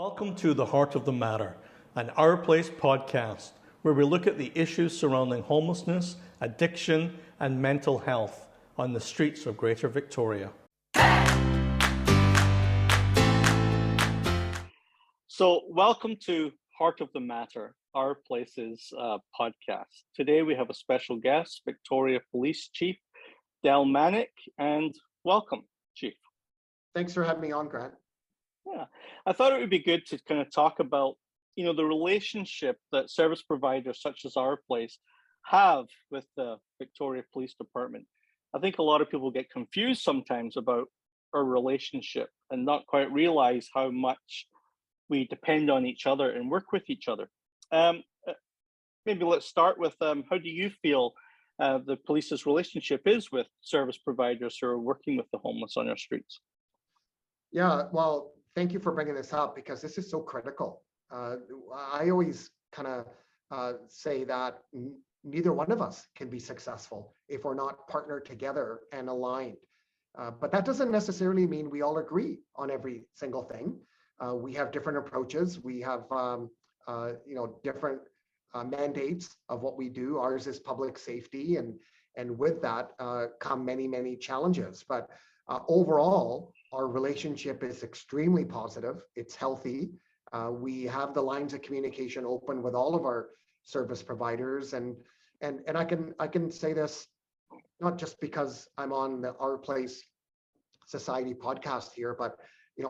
Welcome to The Heart of the Matter, an Our Place podcast, where we look at the issues surrounding homelessness, addiction, and mental health on the streets of Greater Victoria. So, welcome to Heart of the Matter, Our Place's podcast. Today we have a special guest, Victoria Police Chief Del Manak, and welcome, Chief. Thanks for having me on, Grant. Yeah, I thought it would be good to kind of talk about, the relationship that service providers such as Our Place have with the Victoria Police Department. I think a lot of people get confused sometimes about our relationship and not quite realize how much we depend on each other and work with each other. Maybe let's start with how do you feel the police's relationship is with service providers who are working with the homeless on our streets? Yeah, well, thank you for bringing this up because this is so critical. I always kind of say that neither one of us can be successful if we're not partnered together and aligned. But that doesn't necessarily mean we all agree on every single thing. We have different approaches. We have, different mandates of what we do. Ours is public safety, and with that come many, many challenges. But overall, our relationship is extremely positive. It's healthy. We have the lines of communication open with all of our service providers, and I can say this not just because I'm on the Our Place Society podcast here, but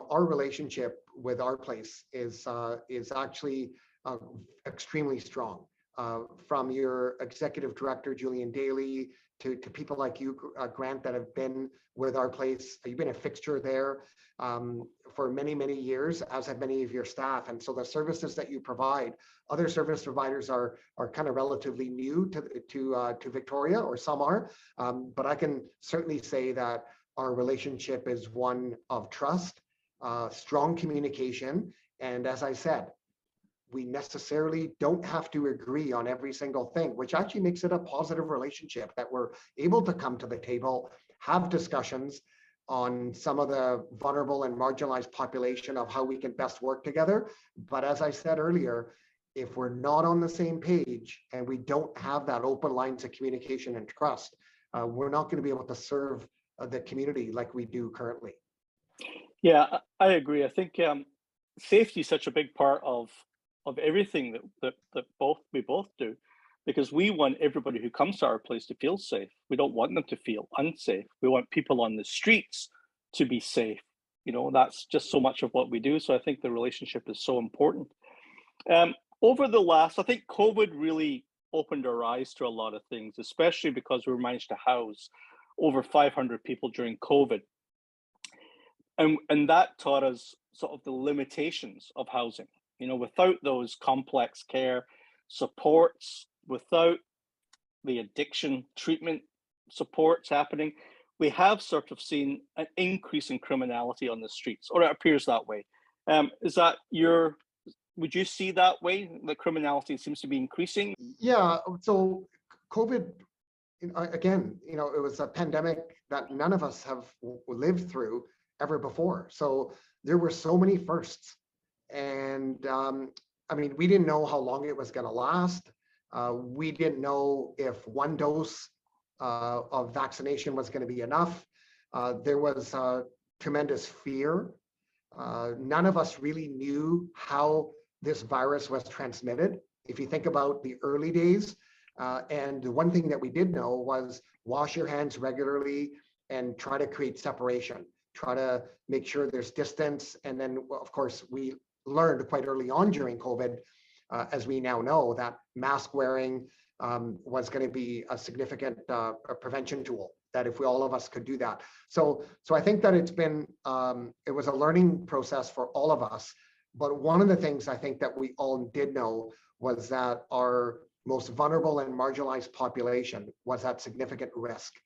our relationship with Our Place is actually extremely strong. From your executive director Julian Daly to people like you, Grant, that have been with Our Place. You've been a fixture there for many, many years, as have many of your staff. And so the services that you provide, other service providers are kind of relatively new to Victoria, or some are. But I can certainly say that our relationship is one of trust, strong communication, and as I said, we necessarily don't have to agree on every single thing, which actually makes it a positive relationship, that we're able to come to the table, have discussions on some of the vulnerable and marginalized population of how we can best work together. But as I said earlier, if we're not on the same page and we don't have that open lines of communication and trust, we're not going to be able to serve the community like we do currently. Yeah, I agree. I think safety is such a big part of everything that we both do, because we want everybody who comes to Our Place to feel safe. We don't want them to feel unsafe. We want people on the streets to be safe. That's just so much of what we do. So I think the relationship is so important. Over the last, I think COVID really opened our eyes to a lot of things, especially because we managed to house over 500 people during COVID. And that taught us sort of the limitations of housing. Without those complex care supports, without the addiction treatment supports happening, we have sort of seen an increase in criminality on the streets, or it appears that way. Would you see that way? The criminality seems to be increasing? Yeah, so COVID, again, it was a pandemic that none of us have lived through ever before. So there were so many firsts. And we didn't know how long it was going to last. We didn't know if one dose of vaccination was going to be enough. There was tremendous fear. None of us really knew how this virus was transmitted. If you think about the early days, and the one thing that we did know was wash your hands regularly and try to create separation. Try to make sure there's distance. And then, of course, we learned quite early on during COVID, as we now know, that mask wearing was going to be a significant prevention tool, that if all of us could do that. So I think that it was a learning process for all of us. But one of the things I think that we all did know was that our most vulnerable and marginalized population was at significant risk,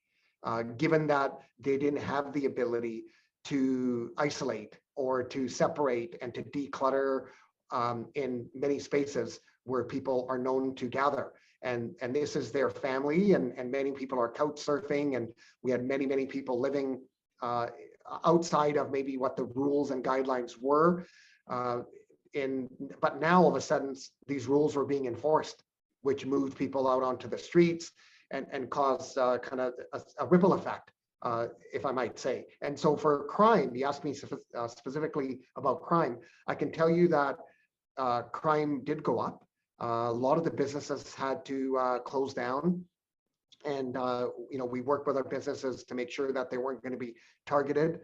given that they didn't have the ability to isolate or to separate and to declutter in many spaces where people are known to gather. And this is their family, and many people are couch surfing, and we had many, many people living outside of maybe what the rules and guidelines were. but now all of a sudden these rules were being enforced, which moved people out onto the streets and caused kind of a ripple effect, if I might say. And so for crime, you asked me specifically about crime. I can tell you that crime did go up. A lot of the businesses had to close down. And we worked with our businesses to make sure that they weren't going to be targeted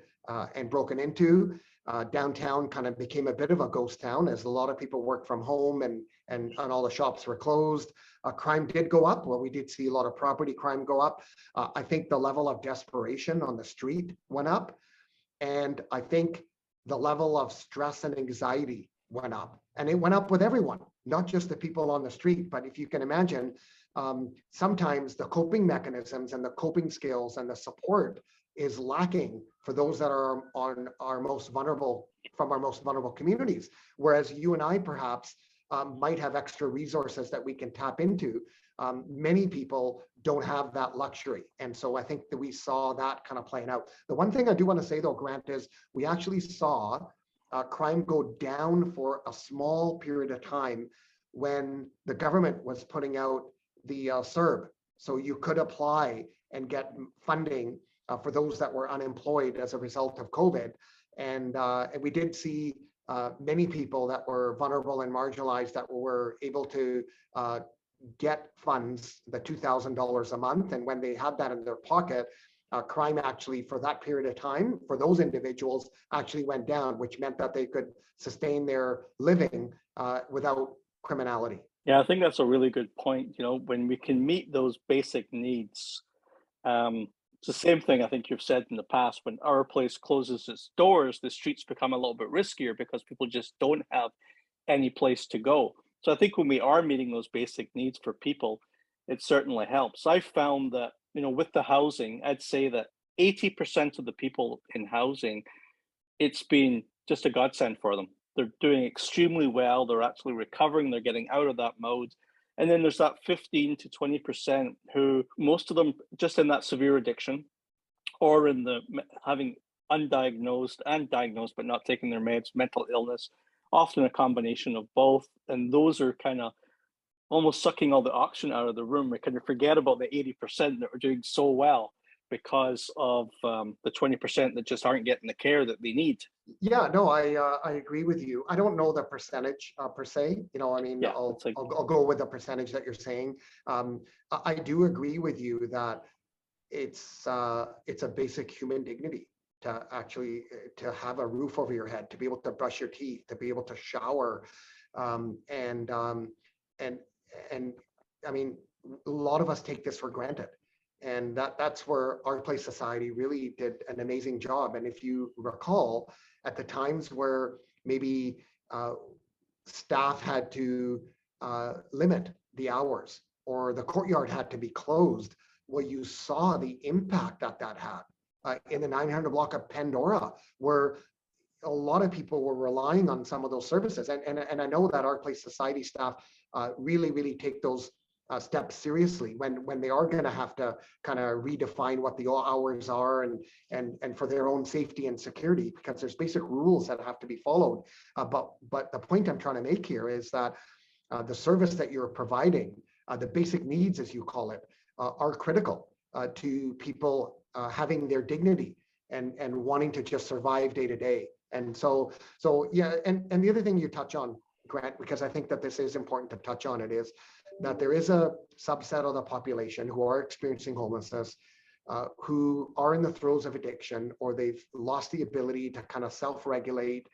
and broken into. Downtown kind of became a bit of a ghost town as a lot of people worked from home and all the shops were closed. Crime did go up. Well, we did see a lot of property crime go up. I think the level of desperation on the street went up. And I think the level of stress and anxiety went up. And it went up with everyone, not just the people on the street. But if you can imagine, sometimes the coping mechanisms and the coping skills and the support is lacking for those that are on our most vulnerable, from our most vulnerable communities. Whereas you and I perhaps might have extra resources that we can tap into. Many people don't have that luxury. And so I think that we saw that kind of playing out. The one thing I do want to say though, Grant, is we actually saw crime go down for a small period of time when the government was putting out the CERB. So you could apply and get funding for those that were unemployed as a result of COVID. And we did see many people that were vulnerable and marginalized that were able to get funds, the $2,000 a month. And when they had that in their pocket, crime actually for that period of time for those individuals actually went down, which meant that they could sustain their living without criminality. Yeah, I think that's a really good point. When we can meet those basic needs, it's the same thing I think you've said in the past. When our place closes its doors, the streets become a little bit riskier because people just don't have any place to go. So I think when we are meeting those basic needs for people, it certainly helps. I found that, with the housing, I'd say that 80% of the people in housing, it's been just a godsend for them. They're doing extremely well. They're actually recovering. They're getting out of that mode. And then there's that 15 to 20% who, most of them just in that severe addiction or in the having undiagnosed and diagnosed, but not taking their meds, mental illness, often a combination of both. And those are kind of almost sucking all the oxygen out of the room. We kind of forget about the 80% that are doing so well because of the 20% that just aren't getting the care that they need. Yeah, no, I agree with you. I don't know the percentage per se. Yeah, I'll go with the percentage that you're saying. I do agree with you that it's a basic human dignity to actually to have a roof over your head, to be able to brush your teeth, to be able to shower, and I mean, a lot of us take this for granted. And that's where Our Place Society really did an amazing job. And if you recall, at the times where maybe staff had to limit the hours or the courtyard had to be closed, well, you saw the impact that had in the 900 block of Pandora, where a lot of people were relying on some of those services. And I know that Our Place Society staff really take those steps seriously when they are going to have to kind of redefine what the hours are and for their own safety and security, because there's basic rules that have to be followed. But the point I'm trying to make here is that the service that you're providing, the basic needs, as you call it, are critical to people having their dignity and wanting to just survive day to day. And so yeah, and the other thing you touch on, Grant, because I think that this is important to touch on, it is that there is a subset of the population who are experiencing homelessness, who are in the throes of addiction, or they've lost the ability to kind of self-regulate.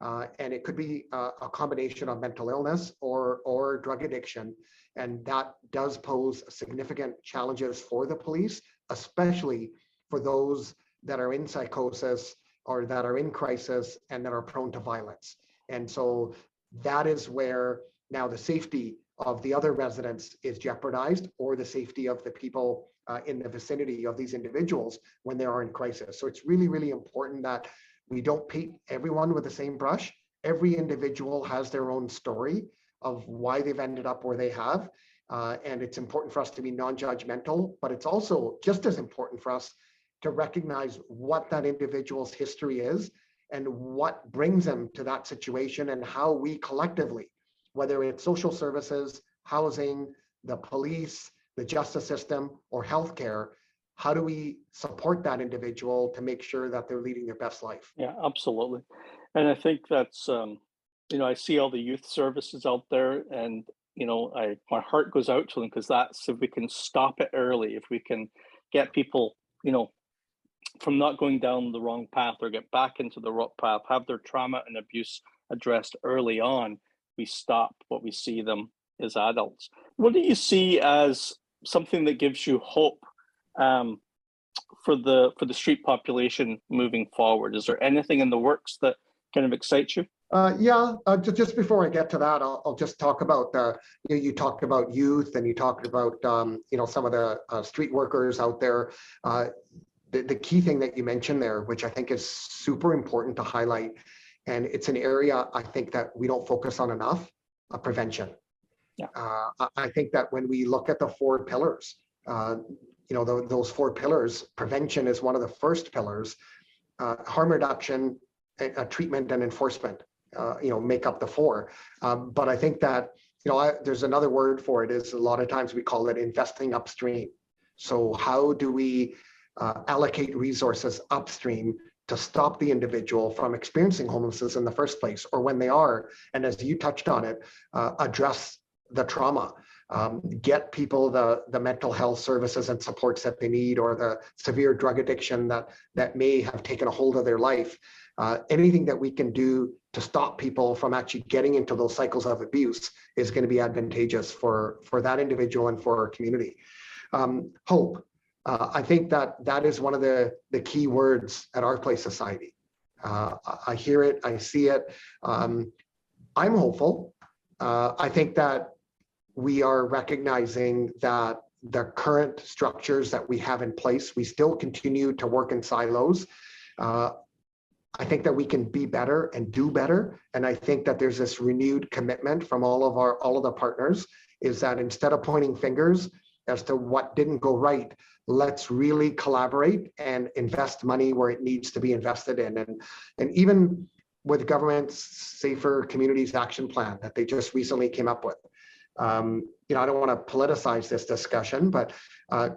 And it could be a combination of mental illness or drug addiction. And that does pose significant challenges for the police, especially for those that are in psychosis or that are in crisis and that are prone to violence. And so that is where now the safety of the other residents is jeopardized, or the safety of the people in the vicinity of these individuals when they are in crisis. So it's really important that we don't paint everyone with the same brush. Every individual has their own story of why they've ended up where they have. And it's important for us to be non-judgmental, but it's also just as important for us to recognize what that individual's history is and what brings them to that situation, and how we collectively, whether it's social services, housing, the police, the justice system, or healthcare, how do we support that individual to make sure that they're leading their best life? Yeah, absolutely. And I think that's, I see all the youth services out there, and my heart goes out to them, because that's, if we can stop it early, if we can get people, from not going down the wrong path or get back into the right path, have their trauma and abuse addressed early on, we stop what we see them as adults. What do you see as something that gives you hope for the street population moving forward? Is there anything in the works that kind of excites you? Just before I get to that, I'll just talk about you talked about youth, and you talked about some of the street workers out there. The key thing that you mentioned there, which I think is super important to highlight, and it's an area I think that we don't focus on enough: prevention. Yeah. I think that when we look at the four pillars, those four pillars, prevention is one of the first pillars. Harm reduction, treatment, and enforcement, make up the four. But I think that, there's another word for it, is a lot of times we call it investing upstream. So how do we allocate resources upstream to stop the individual from experiencing homelessness in the first place, or when they are, and as you touched on it, address the trauma, get people the mental health services and supports that they need, or the severe drug addiction that may have taken a hold of their life. Anything that we can do to stop people from actually getting into those cycles of abuse is going to be advantageous for that individual and for our community. Hope. I think that is one of the key words at Our Place Society. I hear it, I see it. I'm hopeful. I think that we are recognizing that the current structures that we have in place, we still continue to work in silos. I think that we can be better and do better. And I think that there's this renewed commitment from all of the partners, is that instead of pointing fingers as to what didn't go right, let's really collaborate and invest money where it needs to be invested in. And even with government's Safer Communities Action Plan that they just recently came up with, I don't want to politicize this discussion, but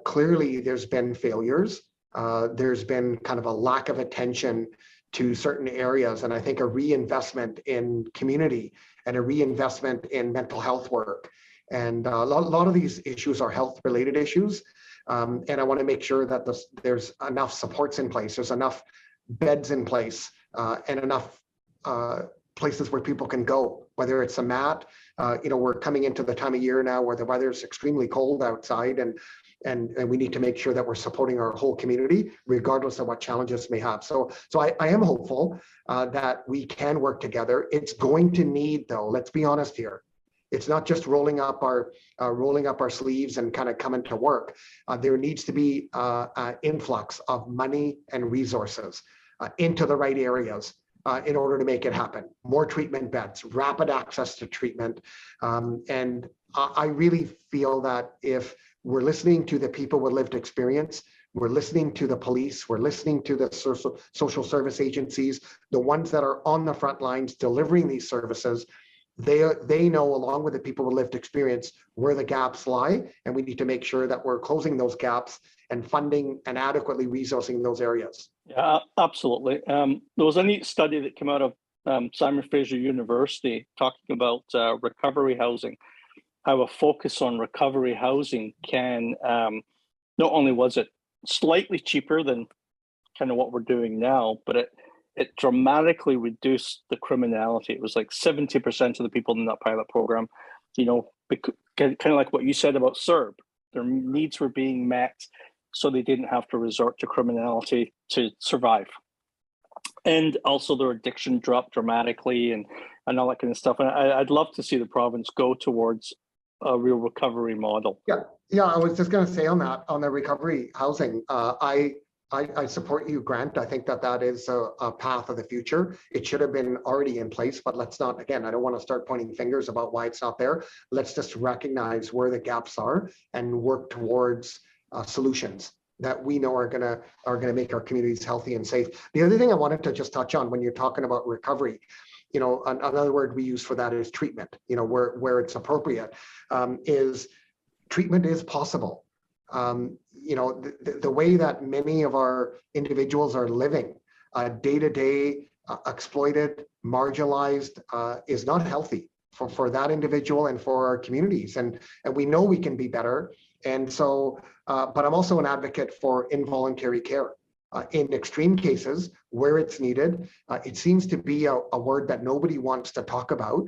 clearly there's been failures. There's been kind of a lack of attention to certain areas. And I think a reinvestment in community and a reinvestment in mental health work. And a lot of these issues are health-related issues. And I want to make sure that there's enough supports in place, there's enough beds in place, and enough places where people can go, whether it's a mat. We're coming into the time of year now where the weather is extremely cold outside, and we need to make sure that we're supporting our whole community, regardless of what challenges may have. So I am hopeful that we can work together. It's going to need, though, let's be honest here, it's not just rolling up our sleeves and kind of coming to work. There needs to be an influx of money and resources into the right areas in order to make it happen. More treatment beds, rapid access to treatment. And I really feel that if we're listening to the people with lived experience, we're listening to the police, we're listening to the social service agencies, the ones that are on the front lines delivering these services, they know, along with the people with lived experience, where the gaps lie, and we need to make sure that we're closing those gaps and funding and adequately resourcing those areas. Yeah, absolutely. There was a neat study that came out of Simon Fraser University talking about recovery housing, how a focus on recovery housing can, not only was it slightly cheaper than kind of what we're doing now, but it dramatically reduced the criminality. It was like 70% of the people in that pilot program, kind of like what you said about CERB, their needs were being met, so they didn't have to resort to criminality to survive. And also their addiction dropped dramatically and all that kind of stuff. And I'd love to see the province go towards a real recovery model. Yeah. I was just going to say on the recovery housing, I support you, Grant. I think that is a path of the future. It should have been already in place, but let's not, again, I don't want to start pointing fingers about why it's not there. Let's just recognize where the gaps are and work towards solutions. that we know are gonna make our communities healthy and safe. The other thing I wanted to just touch on when you're talking about recovery, another word we use for that is treatment. Where it's appropriate, is treatment is possible. The way that many of our individuals are living day to day, exploited, marginalized, is not healthy for that individual and for our communities. And we know we can be better. And so, but I'm also an advocate for involuntary care. In extreme cases where it's needed, it seems to be a word that nobody wants to talk about.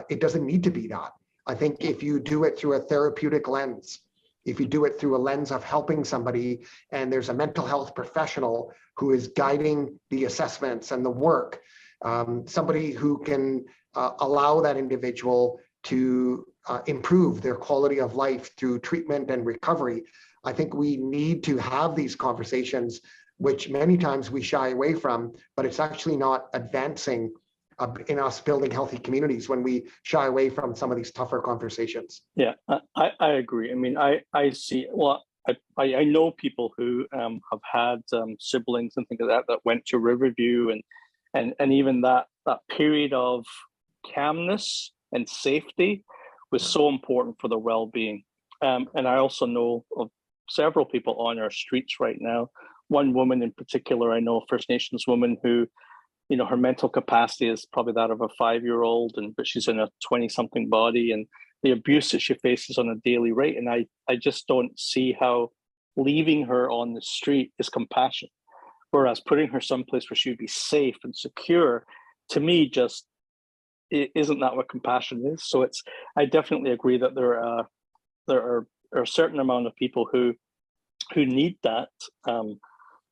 It doesn't need to be that. I think if you do it through a therapeutic lens, if you do it through a lens of helping somebody, and there's a mental health professional who is guiding the assessments and the work, somebody who can allow that individual to improve their quality of life through treatment and recovery, I think we need to have these conversations, which many times we shy away from, but it's actually not advancing in us building healthy communities when we shy away from some of these tougher conversations. Yeah, I agree. I mean, I see, well, I know people who have had siblings and things like that went to Riverview, and even that period of calmness and safety was so important for their well-being. And I also know of several people on our streets right now. One woman in particular, I know, a First Nations woman who, her mental capacity is probably that of a 5-year-old, but she's in a 20-something body, and the abuse that she faces on a daily rate. And I just don't see how leaving her on the street is compassion, whereas putting her someplace where she would be safe and secure, to me, just isn't that what compassion is. So I definitely agree that there are a certain amount of people who need that.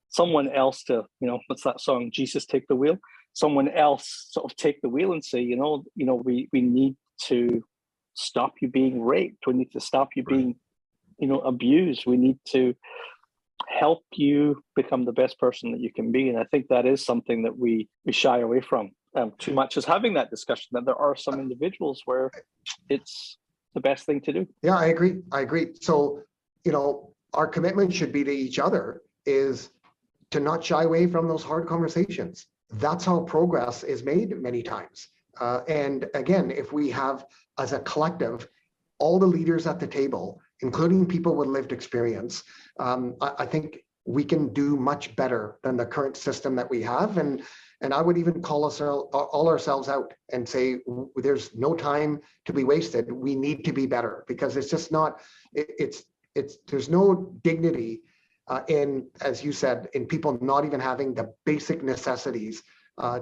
Someone else to, what's that song, Jesus Take the Wheel? Someone else sort of take the wheel and say, we need to stop you being raped. We need to stop you being, abused. We need to help you become the best person that you can be. And I think that is something that we shy away from too much, is having that discussion, that there are some individuals where it's the best thing to do. Yeah, I agree. So, our commitment should be to each other is to not shy away from those hard conversations. That's how progress is made many times. And again, if we have, as a collective, all the leaders at the table, including people with lived experience, I think we can do much better than the current system that we have. And I would even call us all ourselves out and say, there's no time to be wasted. We need to be better, because it's just not, there's no dignity in, as you said, in people not even having the basic necessities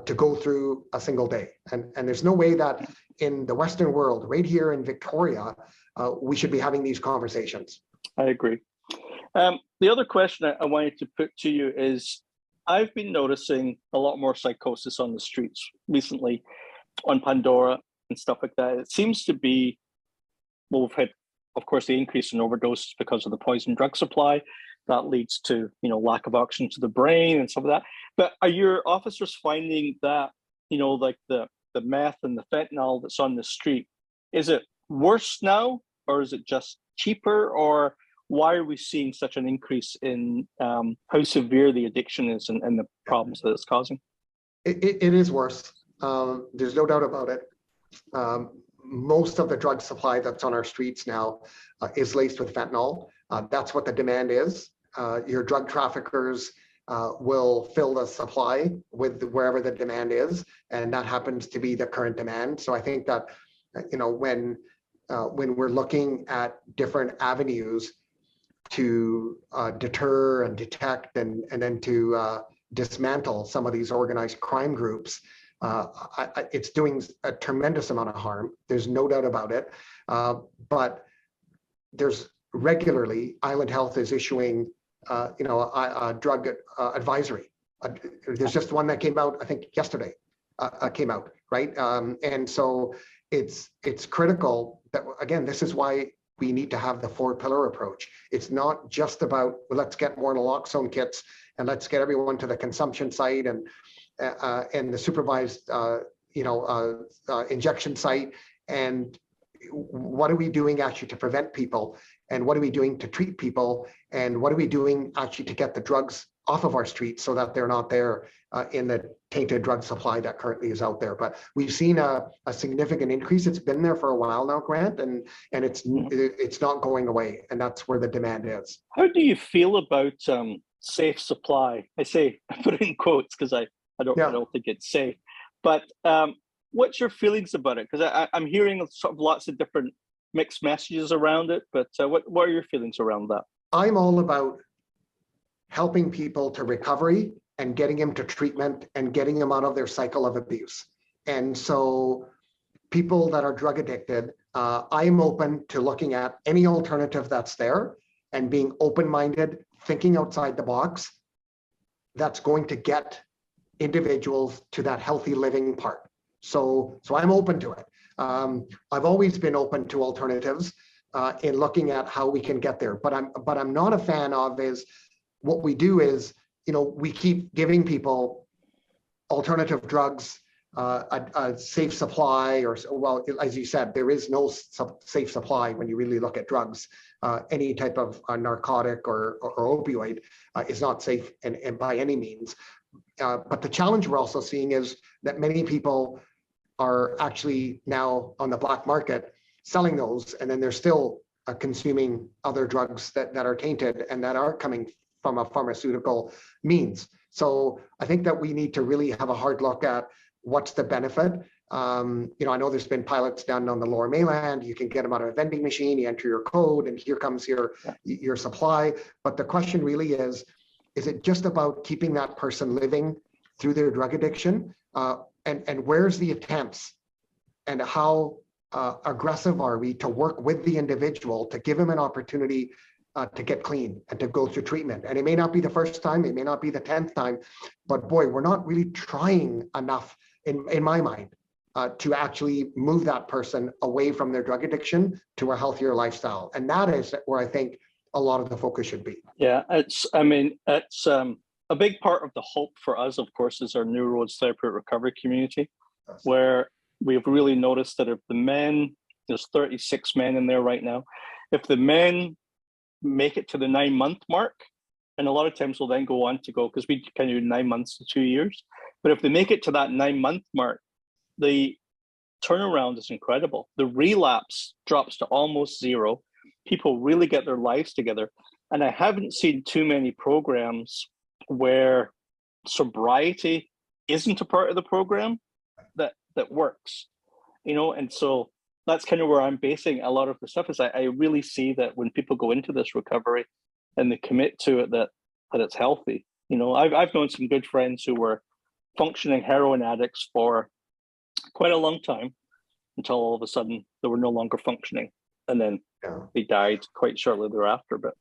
to go through a single day. And there's no way that in the Western world, right here in Victoria, we should be having these conversations. I agree. The other question I wanted to put to you is, I've been noticing a lot more psychosis on the streets recently, on Pandora and stuff like that. It seems to be, well, we've had, of course, the increase in overdoses because of the poison drug supply. That leads to, lack of oxygen to the brain and some of that. But are your officers finding that, like the meth and the fentanyl that's on the street, is it worse now, or is it just cheaper, or why are we seeing such an increase in how severe the addiction is and the problems that it's causing? It is worse. There's no doubt about it. Most of the drug supply that's on our streets now is laced with fentanyl. That's what the demand is. Your drug traffickers will fill the supply with wherever the demand is, and that happens to be the current demand. So I think that when we're looking at different avenues to deter and detect and then to dismantle some of these organized crime groups, it's doing a tremendous amount of harm. There's no doubt about it. But there's regularly, Island Health is issuing a drug advisory. There's just one that came out, I think yesterday, came out, right? And so it's critical that, again, this is why we need to have the 4-pillar approach. It's not just about, well, let's get more naloxone kits and let's get everyone to the consumption site and the supervised injection site, and what are we doing actually to prevent people, and what are we doing to treat people, and what are we doing actually to get the drugs off of our streets so that they're not there in the tainted drug supply that currently is out there. But we've seen a significant increase. It's been there for a while now, Grant, and it's not going away, and that's where the demand is. How do you feel about safe supply? I put it in quotes because I don't think it's safe. But what's your feelings about it? Because I'm hearing sort of lots of different mixed messages around it. But what are your feelings around that? I'm all about helping people to recovery and getting them to treatment and getting them out of their cycle of abuse. And so people that are drug addicted, I'm open to looking at any alternative that's there and being open-minded, thinking outside the box, that's going to get individuals to that healthy living part. So I'm open to it. I've always been open to alternatives in looking at how we can get there. But I'm not a fan of is what we do is, we keep giving people alternative drugs, a safe supply, or, well, as you said, there is no safe supply when you really look at drugs. Any type of narcotic or opioid is not safe and by any means. But the challenge we're also seeing is that many people are actually now on the black market selling those, and then they're still consuming other drugs that are tainted and that are coming from a pharmaceutical means. So I think that we need to really have a hard look at what's the benefit. I know there's been pilots done on the Lower Mainland. You can get them out of a vending machine, you enter your code, and here comes your supply. But the question really is it just about keeping that person living through their drug addiction? And where's the attempts, and how aggressive are we to work with the individual to give them an opportunity to get clean and to go through treatment? And it may not be the first time, it may not be the 10th time, but boy, we're not really trying enough in my mind to actually move that person away from their drug addiction to a healthier lifestyle. And that is where I think a lot of the focus should be. Yeah, it's a big part of the hope for us, of course, is our New Roads Therapeutic Recovery community, where we've really noticed that if the men, there's 36 men in there right now, if the men make it to the 9-month mark, and a lot of times we'll then go on to go, because we can do 9 months to 2 years, but if they make it to that 9-month mark, the turnaround is incredible. The relapse drops to almost zero. People really get their lives together. And I haven't seen too many programs where sobriety isn't a part of the program that works, and so that's kind of where I'm basing a lot of the stuff. Is I really see that when people go into this recovery and they commit to it, that it's healthy. I've known some good friends who were functioning heroin addicts for quite a long time until all of a sudden they were no longer functioning, and then they died quite shortly thereafter. But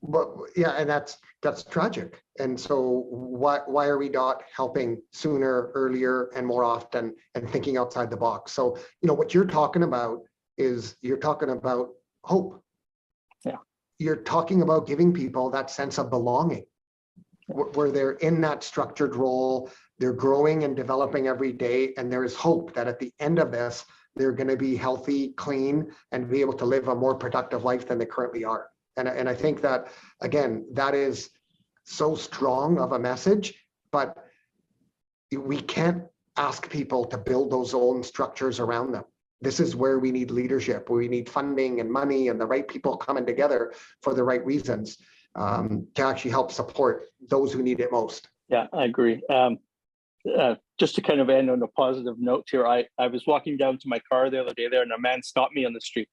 yeah, and that's tragic. And so why are we not helping sooner, earlier, and more often, and thinking outside the box? So what you're talking about is hope. Yeah, you're talking about giving people that sense of belonging, where they're in that structured role, they're growing and developing every day, and there is hope that at the end of this, they're going to be healthy, clean, and be able to live a more productive life than they currently are. And I think that, again, that is so strong of a message, but we can't ask people to build those own structures around them. This is where we need leadership, where we need funding and money and the right people coming together for the right reasons to actually help support those who need it most. Yeah, I agree. Just to kind of end on a positive note here, I was walking down to my car the other day there, and a man stopped me on the street,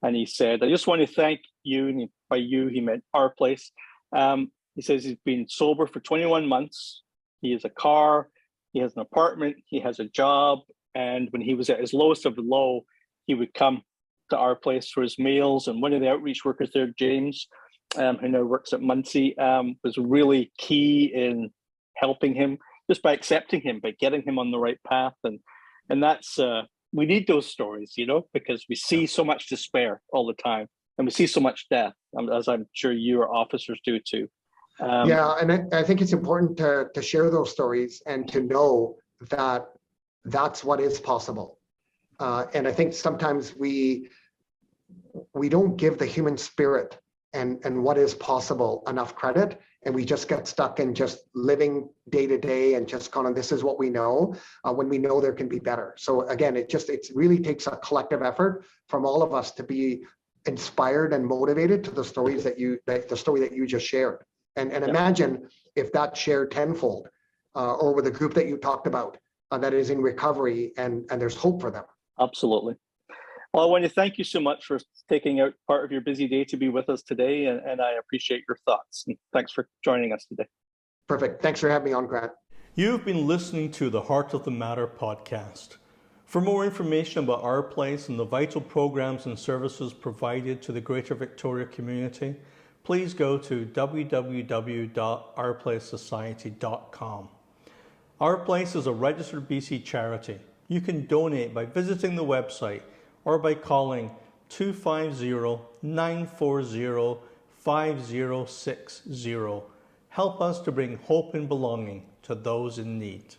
and he said, "I just want to thank you," and by you, he meant our place. He says he's been sober for 21 months. He has a car, he has an apartment, he has a job, and when he was at his lowest of the low, he would come to our place for his meals. And one of the outreach workers there, James, who now works at Muncie, was really key in helping him, just by accepting him, by getting him on the right path. And that's, we need those stories, because we see so much despair all the time, and we see so much death, as I'm sure your officers do too. Yeah, and I think it's important to share those stories and to know that that's what is possible. And I think sometimes we we don't give the human spirit and what is possible enough credit, and we just get stuck in just living day to day and just kind of, this is what we know, when we know there can be better. So again, it really takes a collective effort from all of us to be inspired and motivated to the stories the story that you just shared. And imagine if that shared tenfold, or with a group that you talked about that is in recovery and there's hope for them. Absolutely. Well, I want to thank you so much for taking out part of your busy day to be with us today, and I appreciate your thoughts. And thanks for joining us today. Perfect. Thanks for having me on, Grant. You've been listening to the Heart of the Matter podcast. For more information about Our Place and the vital programs and services provided to the Greater Victoria community, please go to www.ourplacesociety.com. Our Place is a registered BC charity. You can donate by visiting the website or by calling 250-940-5060. Help us to bring hope and belonging to those in need.